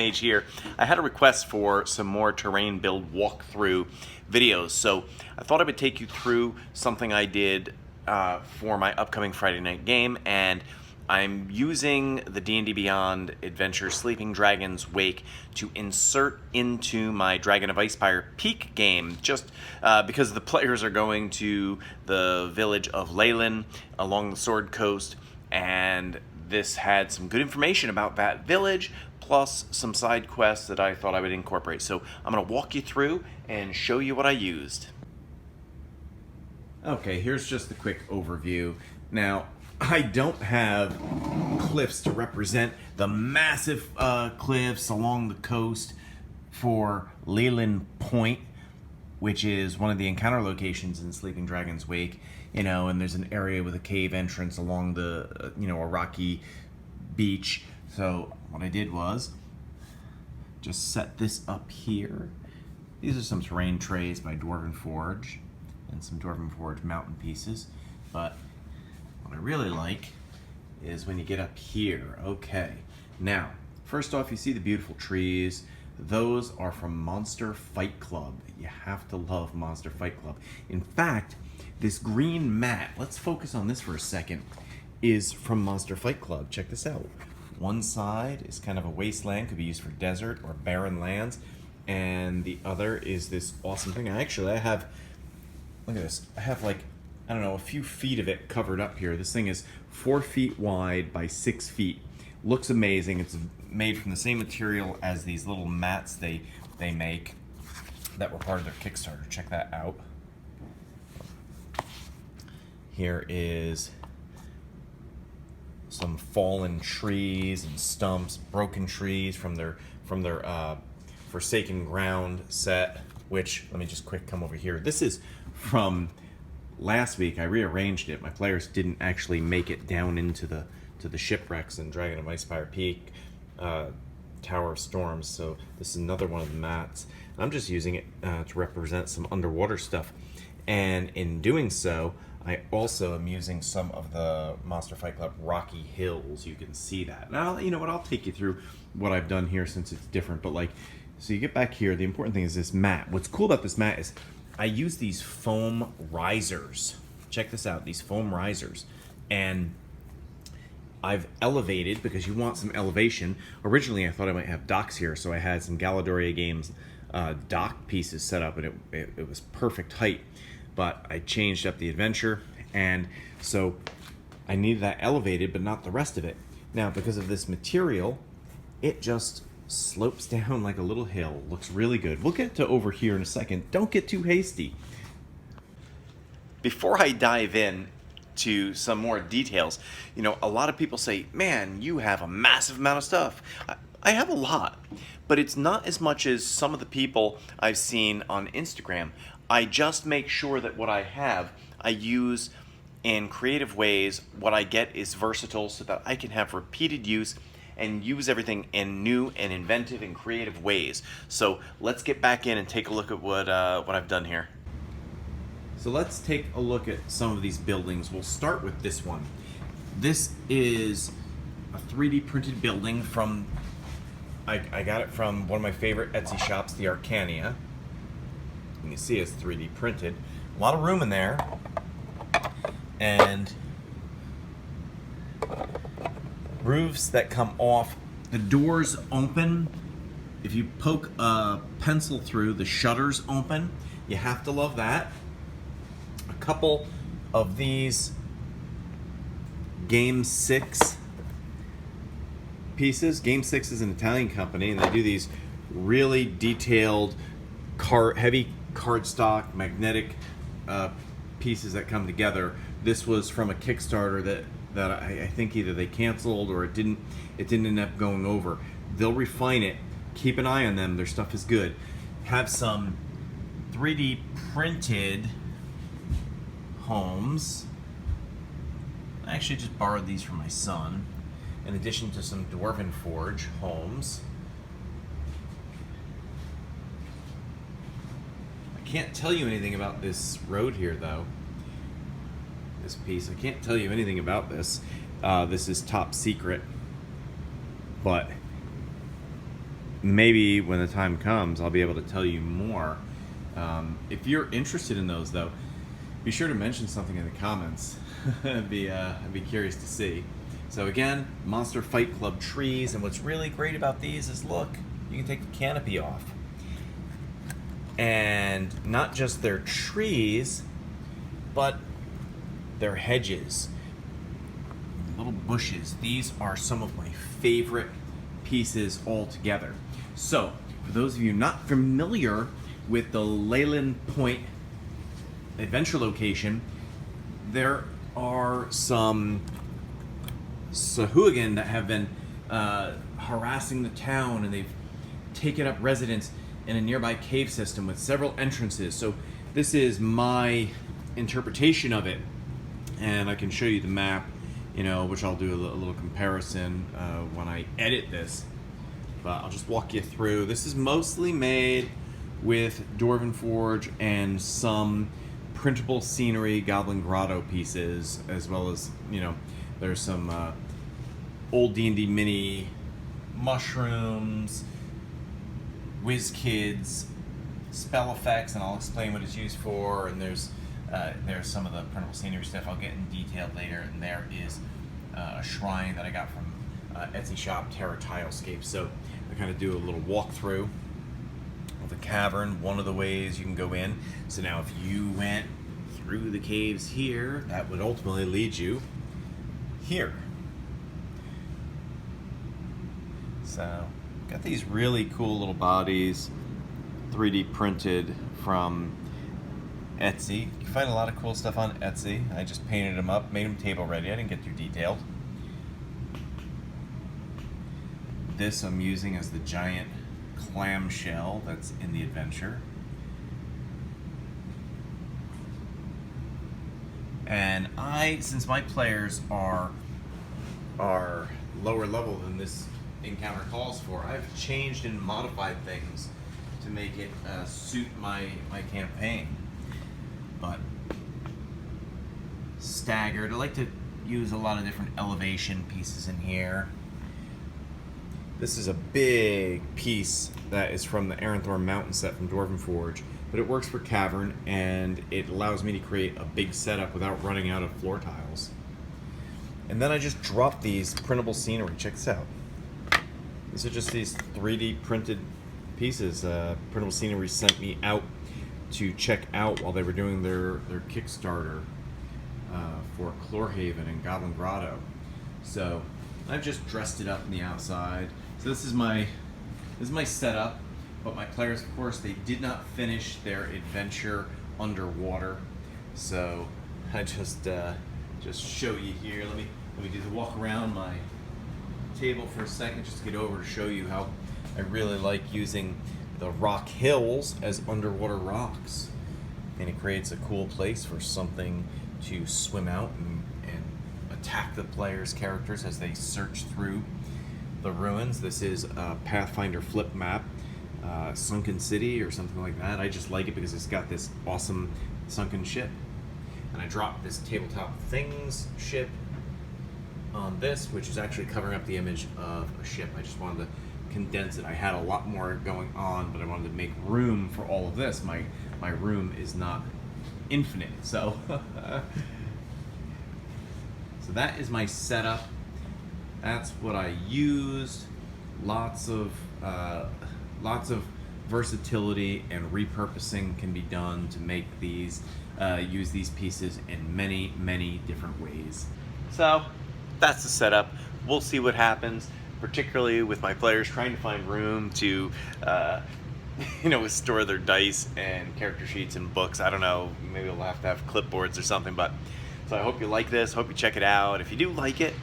InkdMage here. I had a request for some more terrain build walkthrough videos, so I thought I would take you through something I did for my upcoming Friday night game, and I'm using the D&D Beyond Adventure Sleeping Dragon's Wake to insert into my Dragon of Icefire Peak game, just because the players are going to the village of Leilon along the Sword Coast, and this had some good information about that village, plus some side quests that I thought I would incorporate. So I'm going to walk you through and show you what I used. Okay, here's just the quick overview. Now, I don't have cliffs to represent the massive cliffs along the coast for Leilon Point, which is one of the encounter locations in Sleeping Dragon's Wake, and there's an area with a cave entrance along the, a rocky beach. So what I did was just set this up here. These are some terrain trays by Dwarven Forge and some Dwarven Forge mountain pieces, but what I really like is when you get up here. Okay, now, first off, you see the beautiful trees. Those are from Monster Fight Club. You have to love Monster Fight Club. In fact, this green mat, let's focus on this for a second, is from Monster Fight Club. Check this out. One side is kind of a wasteland, could be used for desert or barren lands, and the other is this awesome thing. I have, look at this, I have like, I don't know, a few feet of it covered up here. This thing is 4 feet wide by 6 feet. Looks amazing. It's made from the same material as these little mats they make that were part of their Kickstarter. Check that out. Here is some fallen trees and stumps, broken trees from their Forsaken Ground set, which, let me just quick come over here. This is from last week. I rearranged it. My players didn't actually make it down into the shipwrecks in Dragon of Icefire Peak, Tower of Storms, so this is another one of the mats. I'm just using it to represent some underwater stuff, and in doing so, I also am using some of the Monster Fight Club Rocky Hills. You can see that. Now, you know what, I'll take you through what I've done here since it's different, but so you get back here, the important thing is this mat. What's cool about this mat is I use these foam risers. Check this out, these foam risers. And I've elevated, because you want some elevation. Originally, I thought I might have docks here, so I had some Galadoria Games dock pieces set up, and it was perfect height. But I changed up the adventure, and so I needed that elevated, but not the rest of it. Now, because of this material, it just slopes down like a little hill. Looks really good. We'll get to over here in a second. Don't get too hasty. Before I dive in to some more details, a lot of people say, man, you have a massive amount of stuff. I have a lot, but it's not as much as some of the people I've seen on Instagram. I just make sure that what I have, I use in creative ways. What I get is versatile so that I can have repeated use and use everything in new and inventive and creative ways. So let's get back in and take a look at what I've done here. So let's take a look at some of these buildings. We'll start with this one. This is a 3D printed building from, I got it from one of my favorite Etsy shops, the Arcania. And you see it's 3D printed. A lot of room in there. And roofs that come off. The doors open. If you poke a pencil through, the shutters open. You have to love that. A couple of these Game 6 pieces. Game 6 is an Italian company, and they do these really detailed, heavy cardstock, magnetic pieces that come together. This was from a Kickstarter that I think either they canceled or it didn't end up going over. They'll refine it. Keep an eye on them. Their stuff is good. Have some 3D printed homes. I actually just borrowed these from my son, in addition to some Dwarven Forge homes. I can't tell you anything about this road here, though. This piece, I can't tell you anything about this. This is top secret, but maybe when the time comes, I'll be able to tell you more. If you're interested in those, though, be sure to mention something in the comments. I'd be curious to see. So again, Monster Fight Club trees, and what's really great about these is, look, you can take the canopy off. And not just their trees, but their hedges, little bushes. These are some of my favorite pieces altogether. So, for those of you not familiar with the Leilon Point adventure location, there are some Sahuagin that have been harassing the town, and they've taken up residence in a nearby cave system with several entrances. So this is my interpretation of it, and I can show you the map, which I'll do a little comparison when I edit this, but I'll just walk you through. This is mostly made with Dwarven Forge and some printable scenery Goblin Grotto pieces, as well as, there's some old D&D mini mushrooms, WizKids, spell effects, and I'll explain what it's used for, and there's some of the printable scenery stuff I'll get in detail later, and there is a shrine that I got from Etsy shop, Terra Tilescape. So I kind of do a little walkthrough of the cavern, one of the ways you can go in. So now if you went through the caves here, that would ultimately lead you here. So got these really cool little bodies, 3D printed from Etsy. You can find a lot of cool stuff on Etsy. I just painted them up, made them table ready. I didn't get too detailed. This I'm using as the giant clamshell that's in the adventure. And since my players are lower level than this encounter calls for, I've changed and modified things to make it suit my campaign. But staggered. I like to use a lot of different elevation pieces in here. This is a big piece that is from the Aranthorn Mountain set from Dwarven Forge, but it works for Cavern, and it allows me to create a big setup without running out of floor tiles. And then I just dropped these printable scenery. Check this out. These are just these 3D printed pieces. Printable Scenery sent me out to check out while they were doing their Kickstarter for Chlorhaven and Goblin Grotto. So I've just dressed it up on the outside. So this is my setup. But my players, of course, they did not finish their adventure underwater. So I just show you here. Let me do the walk around my table for a second, just to get over to show you how I really like using the rock hills as underwater rocks, and it creates a cool place for something to swim out and attack the players' characters as they search through the ruins. This is a Pathfinder flip map, Sunken City or something like that. I just like it because it's got this awesome sunken ship, and I dropped this tabletop things ship on this, which is actually covering up the image of a ship. I just wanted to condense it. I had a lot more going on, but I wanted to make room for all of this. My room is not infinite, so so that is my setup. That's what I used. Lots of versatility and repurposing can be done to make these use these pieces in many different ways. So that's the setup. We'll see what happens, particularly with my players trying to find room to store their dice and character sheets and books. I don't know, maybe we'll have to have clipboards or something. But so I hope you like this, hope you check it out. If you do like it,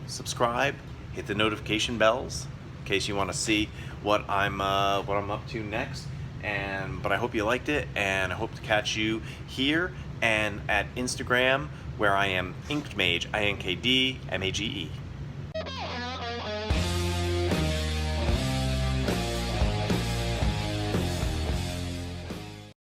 subscribe, hit the notification bells in case you want to see what I'm up to next. But I hope you liked it, and I hope to catch you here and at Instagram, where I am InkdMage, InkdMage.